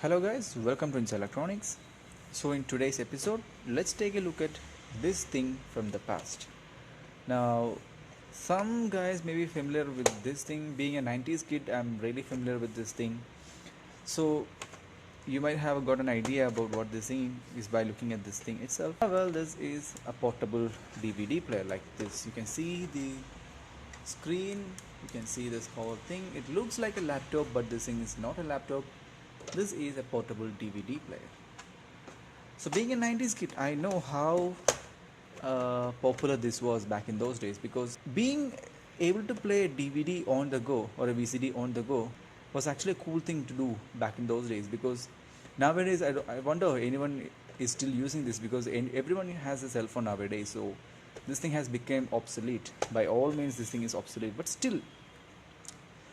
Hello guys, welcome to Insight Electronics. So in today's episode, let's take a look at this thing from the past. Now, some guys may be familiar with this thing. Being a 90s kid, I'm really familiar with this thing. So you might have got an idea about what this thing is by looking at this thing itself. Well, this is a portable DVD player like this. You can see the screen, you can see this whole thing. It looks like a laptop, but this thing is not a laptop. This is a portable DVD player. So being a 90s kid, I know how popular this was back in those days, because being able to play a DVD on the go or a VCD on the go was actually a cool thing to do back in those days. Because nowadays I wonder anyone is still using this, because everyone has a cell phone nowadays. So this thing has become obsolete. By all means, this thing is obsolete, but still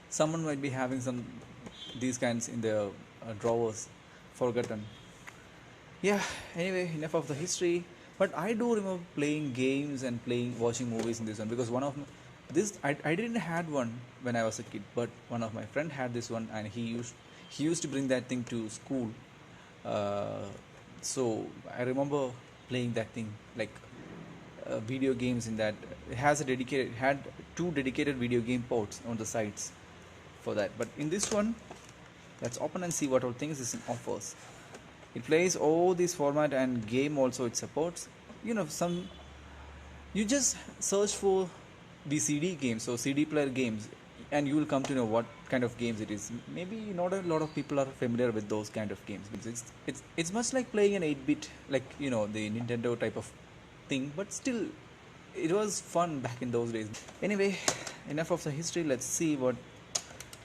someone might be having some these kinds in their drawers, forgotten. Yeah, anyway, enough of the history. But I do remember playing games and watching movies in this one, because one of I didn't had one when I was a kid, but one of my friend had this one, and he used to bring that thing to school. So I remember playing that thing, like video games in that. It had two dedicated video game ports on the sides for that. But in this one, let's open and see what all things this offers. It plays all these format and game also it supports. You just search for the CD games, so CD player games, and you will come to know what kind of games it is. Maybe not a lot of people are familiar with those kind of games, because it's much like playing an 8-bit, like the Nintendo type of thing, but still it was fun back in those days. Anyway, enough of the history. Let's see what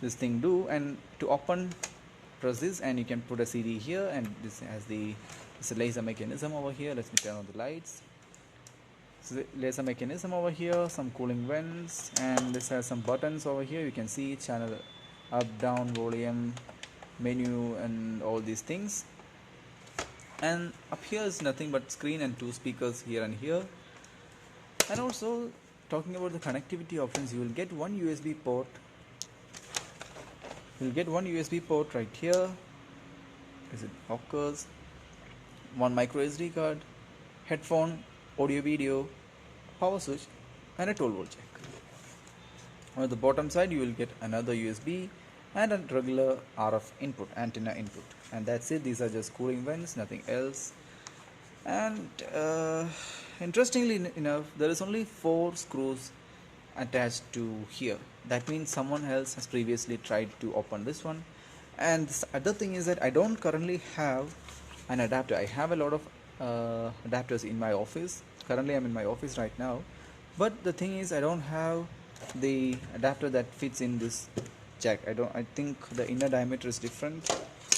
this thing do. And to open, press this and you can put a CD here, and this has it's a laser mechanism over here. Let me turn on the lights. So the laser mechanism over here, some cooling vents, and this has some buttons over here. You can see channel up, down, volume, menu, and all these things. And up here is nothing but screen and two speakers here and here. And also, talking about the connectivity options, you will get one USB port. You'll get one USB port right here. Is it occurs? One micro SD card, headphone, audio video, power switch, and a 12-volt jack. On the bottom side, you will get another USB and a regular RF input, antenna input, and that's it. These are just cooling vents, nothing else. And interestingly enough, there is only 4 screws attached to here. That means someone else has previously tried to open this one. And the other thing is that I don't currently have an adapter. I have a lot of adapters in my office. Currently I'm in my office right now, but the thing is I don't have the adapter that fits in this jack. I think the inner diameter is different,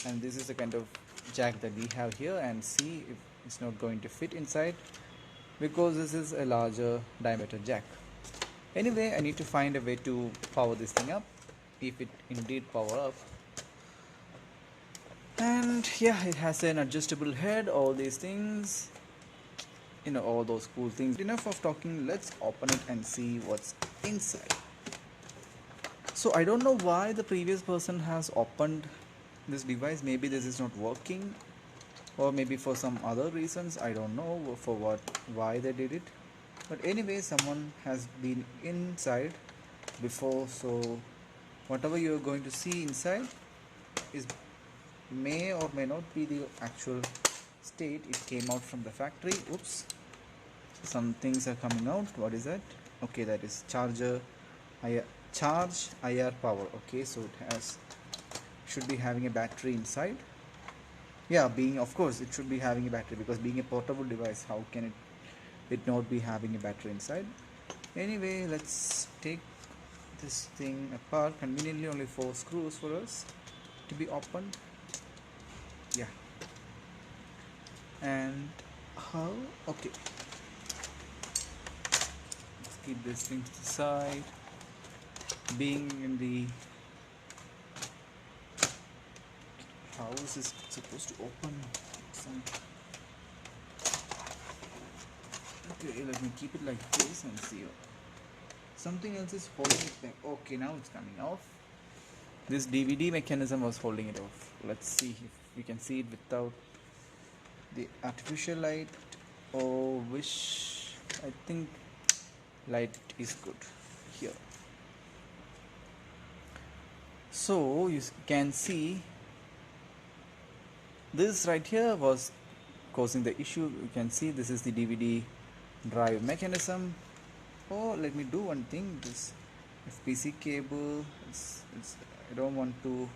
and this is the kind of jack that we have here. And see if it's not going to fit inside, because this is a larger diameter jack. Anyway, I need to find a way to power this thing up, if it indeed power up. And yeah, it has an adjustable head, all these things, all those cool things. Enough of talking, let's open it and see what's inside. So I don't know why the previous person has opened this device. Maybe this is not working, or maybe for some other reasons. I don't know for why they did it. But anyway, someone has been inside before, so whatever you are going to see inside may or may not be the actual state it came out from the factory. Oops, some things are coming out. What is that? Okay, that is charge IR power. Okay, so it should be having a battery inside. Yeah, of course it should be having a battery, because being a portable device, how can it not be having a battery inside? Anyway, let's take this thing apart. Conveniently only 4 screws for us to be opened. Yeah. And how? Okay, let's keep this thing to the side. Being in the how is this supposed to open? Okay, let me keep it like this and see. Something else is holding it back. Okay, now it's coming off. This DVD mechanism was holding it off. Let's see if you can see it without the artificial light, or which I think light is good here. So you can see this right here was causing the issue. You can see this is the DVD drive mechanism. Oh, let me do one thing. This FPC cable, I don't want to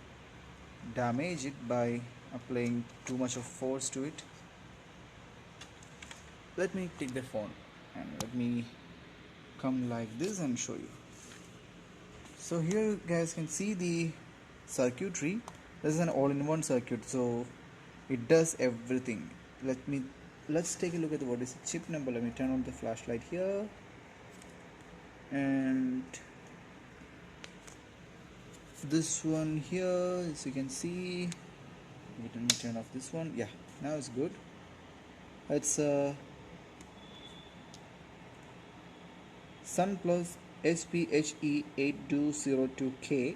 damage it by applying too much of force to it. Let me take the phone and let me come like this and show you. So here you guys can see the circuitry. This is an all-in-one circuit, so it does everything. Let's take a look at what is the chip number. Let me turn on the flashlight here, and this one here, as you can see, let me turn off this one. Yeah, now it's good. It's a Sun Plus SPHE8202K.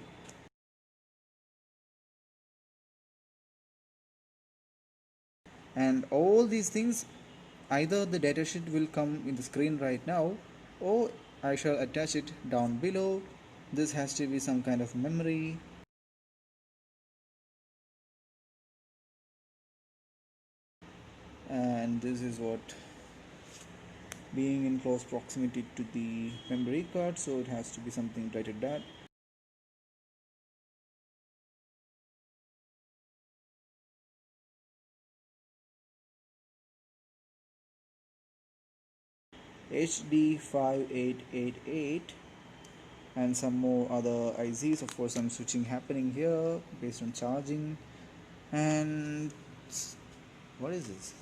And all these things, either the datasheet will come in the screen right now, or I shall attach it down below. This has to be some kind of memory. And this is what, being in close proximity to the memory card, so it has to be something related to that. HD5888, and some more other ICs. Of course, some switching happening here based on charging. And what is this?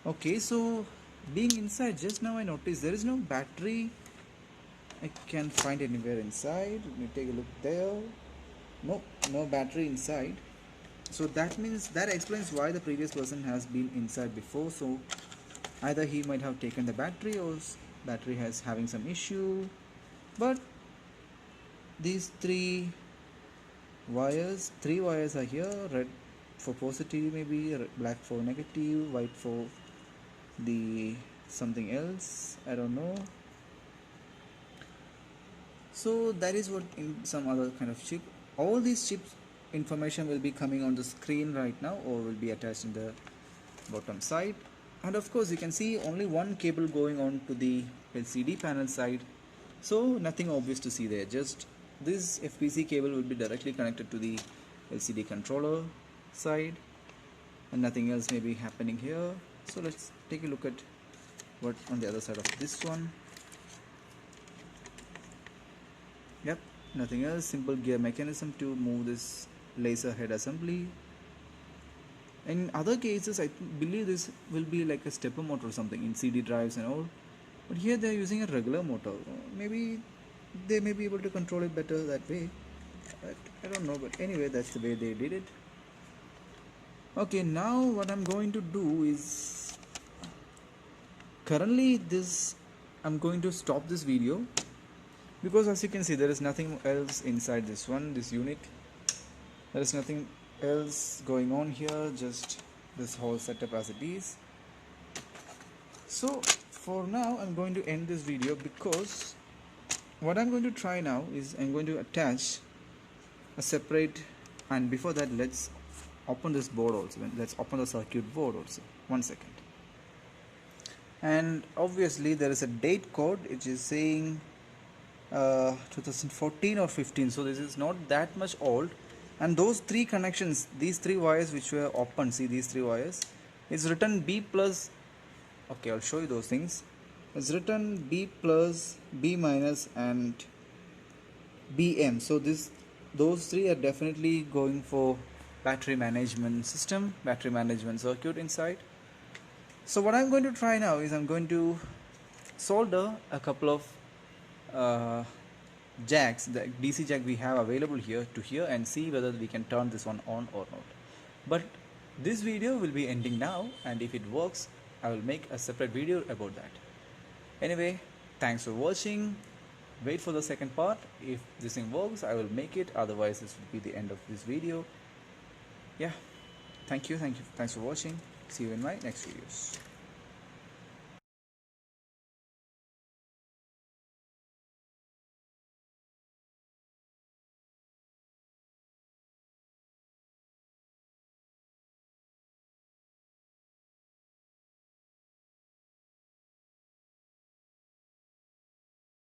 Okay, so being inside, just now I noticed there is no battery I can find anywhere inside. Let me take a look there. Nope, no battery inside. So that means, that explains why the previous person has been inside before. So either he might have taken the battery, or battery has having some issue. But these three wires are here. Red for positive, maybe black for negative, white for the something else, I don't know. So that is what in some other kind of chip. All these chips information will be coming on the screen right now, or will be attached in the bottom side. And of course you can see only one cable going on to the LCD panel side, so nothing obvious to see there. Just this FPC cable will be directly connected to the LCD controller side, and nothing else may be happening here. So let's take a look at what on the other side of this one. Yep, nothing else, simple gear mechanism to move this laser head assembly. In other cases, I believe this will be like a stepper motor or something in CD drives and all, but here they are using a regular motor. Maybe they may be able to control it better that way, but I don't know. But anyway, that's the way they did it. Okay, now what I'm going to do is, currently this, I'm going to stop this video, because as you can see there is nothing else inside this unit. There is nothing else going on here, just this whole setup as it is. So for now I'm going to end this video, because what I'm going to try now is I'm going to attach a separate, and before that let's open this board also. Let's open the circuit board also. 1 second. And obviously there is a date code which is saying 2014 or 15, so this is not that much old. And those three connections, these three wires which were open, see these three wires, it's written B plus. Okay, I'll show you those things. It's written B plus, B minus and BM. So those three are definitely going for battery management system, battery management circuit inside. So what I'm going to try now is I'm going to solder a couple of jacks, the DC jack we have available here to here, and see whether we can turn this one on or not. But this video will be ending now, and if it works I will make a separate video about that. Anyway, thanks for watching. Wait for the second part. If this thing works I will make it, otherwise this will be the end of this video. Yeah, Thank you, thanks for watching. See you in my next videos.